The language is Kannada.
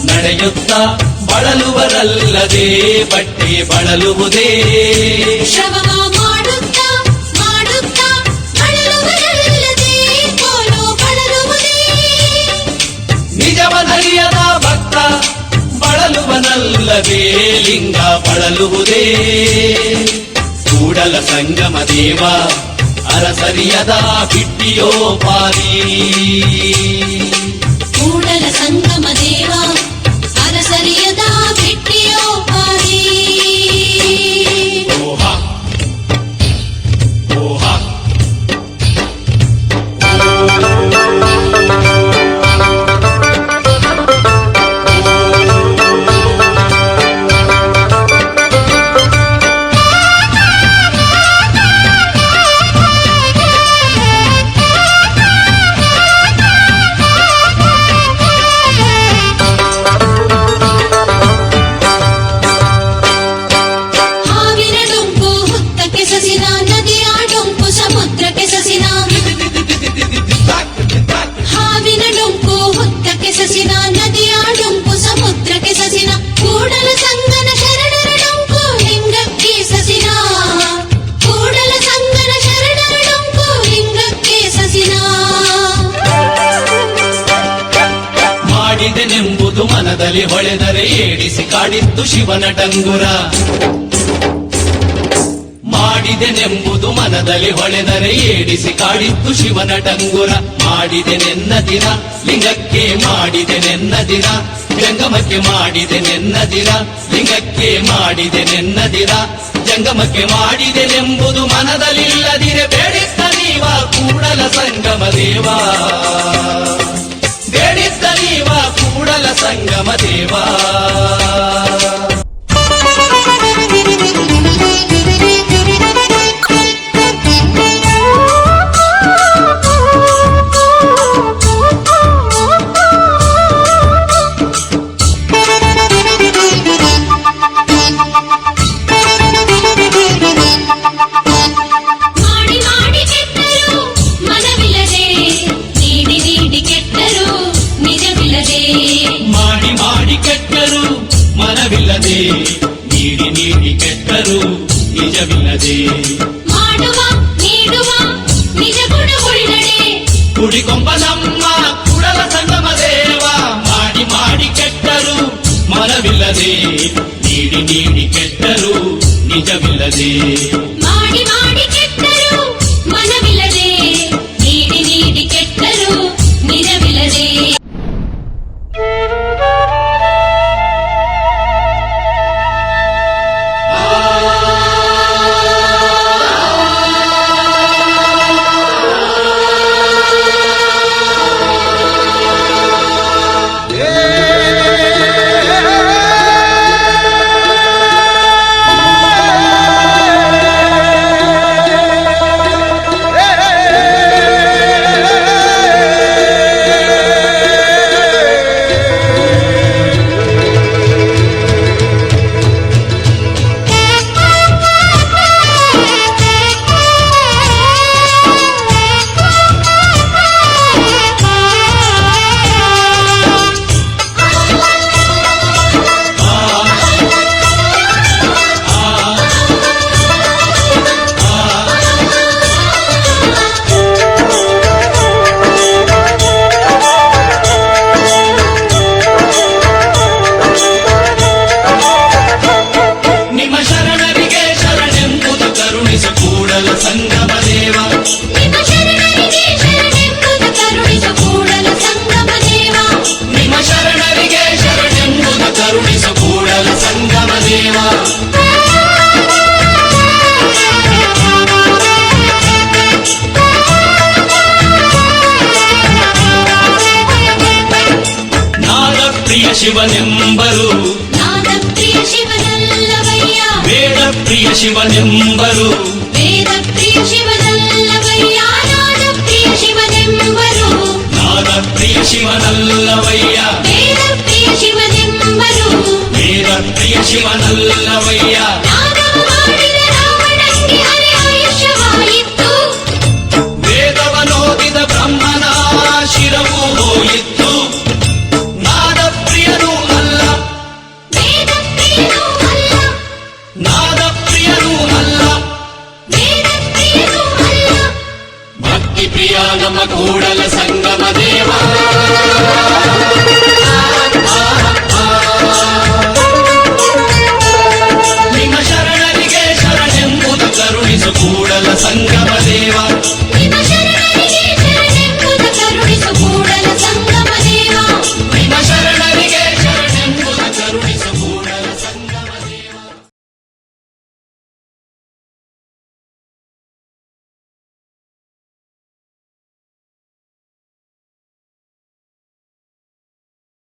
ನಡೆಯುತ್ತ ಬಳಲುವರಲ್ಲದೆ ಬಟ್ಟೆ ಬಳಲುವುದೇ ಶ್ರಮ ಮಾಡುತ್ತಾ ಬಳಲುವರಲ್ಲದೆ ಕೋಲು ಬಳಲುವುದೇ ನಿಜವನರಿಯದ ಭಕ್ತ ಬಳಲುವನಲ್ಲದೆ ಲಿಂಗ ಬಳಲುವುದೇ ಕೂಡಲ ಸಂಗಮ ದೇವ ಅರಸರಿಯದ ಬಿಟ್ಟಿಯೋಪಾದಿ ಕೂಡಲ ಸಂಗಮ ದೇವ ಅರಸರಿಯದ ಬಿಟ್ಟಿಯೋಪಾದಿ ಮಾಡಿದೆನೆಂಬುದು ಮನದಲ್ಲಿ ಹೊಳೆದರೆ ಏಡಿಸಿ ಕಾಡಿತ್ತು ಶಿವನ ಡಂಗುರ ಮಾಡಿದೆನೆಂಬುದು ಮನದಲ್ಲಿ ಹೊಳೆದರೆ ಏಡಿಸಿ ಕಾಡಿತ್ತು ಶಿವನ ಡಂಗುರ ಮಾಡಿದೆನೆನ್ನ ದಿನ ಲಿಂಗಕ್ಕೆ ಮಾಡಿದೆನೆನ್ನ ದಿನ ಜಂಗಮಕ್ಕೆ ಮಾಡಿದೆನೆನ್ನ ದಿನ ಲಿಂಗಕ್ಕೆ ಮಾಡಿದೆನೆನ್ನ ದಿನ ಜಂಗಮಕ್ಕೆ ಮಾಡಿದೆನೆಂಬುದು ಮನದಲ್ಲಿಲ್ಲದಿರೆ ಬೇಡಿದ್ದ ನೀವ ಕೂಡಲ ಸಂಗಮ ದೇವ ಬೇಡಿದ್ದ ನೀವ ಕೂಡಲ ಸಂಗಮ ದೇವ ಮನವಿಲ್ಲದೆ ನೀಡಿ ನೀಡಿ ಕೆಟ್ಟರು ನಿಜವಿಲ್ಲದೆ ಮಾಡುವ ನೀಡುವ ನಿಜ ಗುಣಗೊಳ್ಳಡೆ ಕುಡಿಕೊಂಬ ನಮ್ಮ ಕೂಡಲ ಸಂಗಮ ದೇವ ಮಾಡಿ ಮಾಡಿ ಕೆಟ್ಟರು ಮನವಿಲ್ಲದೆ ನೀಡಿ ನೀಡಿ ಕೆಟ್ಟರು ನಿಜವಿಲ್ಲದೆ ಮಾಡಿ ಮಾಡಿ ಕೆಟ್ಟರು ಮನವಿಲ್ಲದೆ ನೀಡಿ ನೀಡಿ ಕೆಟ್ಟರು ನಿಜವಿಲ್ಲದೆ ಪ್ರಿಯ ಶಿವನೆಂಬರು ನಾದ ಪ್ರಿಯ ಶಿವನಲ್ಲವಯ್ಯ ವೇದ ಪ್ರಿಯ ಶಿವನೆಂಬರು ವೇದ ಪ್ರಿಯ ಶಿವನಲ್ಲವಯ್ಯ ನಾದ ಪ್ರಿಯ ಶಿವನೆಂಬರು ನಾದ ಪ್ರಿಯ ಶಿವನಲ್ಲವಯ್ಯ ವೇದ ಪ್ರಿಯ ಶಿವನೆಂಬರು ವೇದ ಪ್ರಿಯ ಶಿವನಲ್ಲವಯ್ಯ ನಾದವ ಮಾಡಿದ ರಾವಣಂಗೆ ಅರೆ ಆಯುಷ್ಯವಾಯಿತು ವೇದವನೋದಿದ ಬ್ರಹ್ಮನ ಶಿರವು ಹೋಯಿತು ನಾದ ಪ್ರಿಯನೂ ಅಲ್ಲ ವೇದ ಪ್ರಿಯನೂ ಅಲ್ಲ ನಾದ ಪ್ರಿಯನೂ ಅಲ್ಲ ವೇದ ಪ್ರಿಯನೂ ಅಲ್ಲ ಭಕ್ತಿ ಪ್ರಿಯ ನಮ್ಮ ಕೂಡಲ ಸಂಗಮ ದೇವ ನಿನ್ನ ಶರಣರಿಗೆ ಶರಣೆಂಬುದು ಕರುಣಿಸು ಕೂಡಲ ಸಂಗಮ ದೇವ